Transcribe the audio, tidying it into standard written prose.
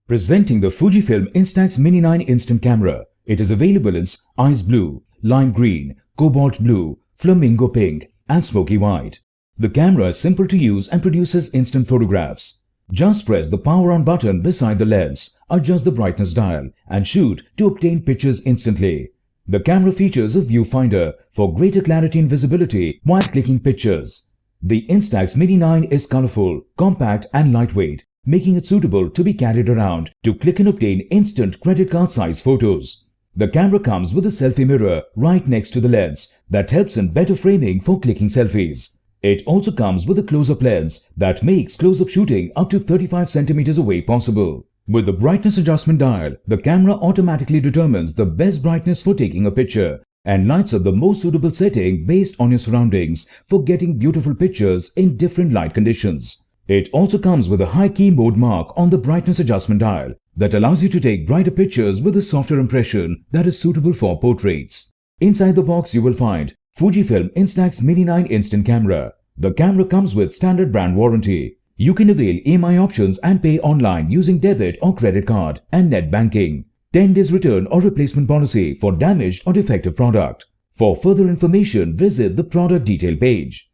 Presenting the Fujifilm Instax Mini 9 instant camera. It is available in ice blue, lime green, cobalt blue, flamingo pink and smoky white. The camera is simple to use and produces instant photographs. Just press the power on button beside the lens, adjust the brightness dial and shoot to obtain pictures instantly. The camera features a viewfinder for greater clarity and visibility while clicking pictures. The Instax Mini 9 is colorful, compact and lightweight, making it suitable to be carried around to click and obtain instant credit card size photos. The camera comes with a selfie mirror right next to the lens that helps in better framing for clicking selfies. It also comes with a close-up lens that makes close-up shooting up to 35 cm away possible. With the brightness adjustment dial, the camera automatically determines the best brightness for taking a picture and lights up the most suitable setting based on your surroundings for getting beautiful pictures in different light conditions. It also comes with a high key mode mark on the brightness adjustment dial that allows you to take brighter pictures with a softer impression that is suitable for portraits. Inside the box you will find Fujifilm Instax Mini 9 instant camera. The camera comes with standard brand warranty. You can avail EMI options and pay online using debit or credit card and net banking. 10 days return or replacement policy for damaged or defective product. For further information, visit the product detail page.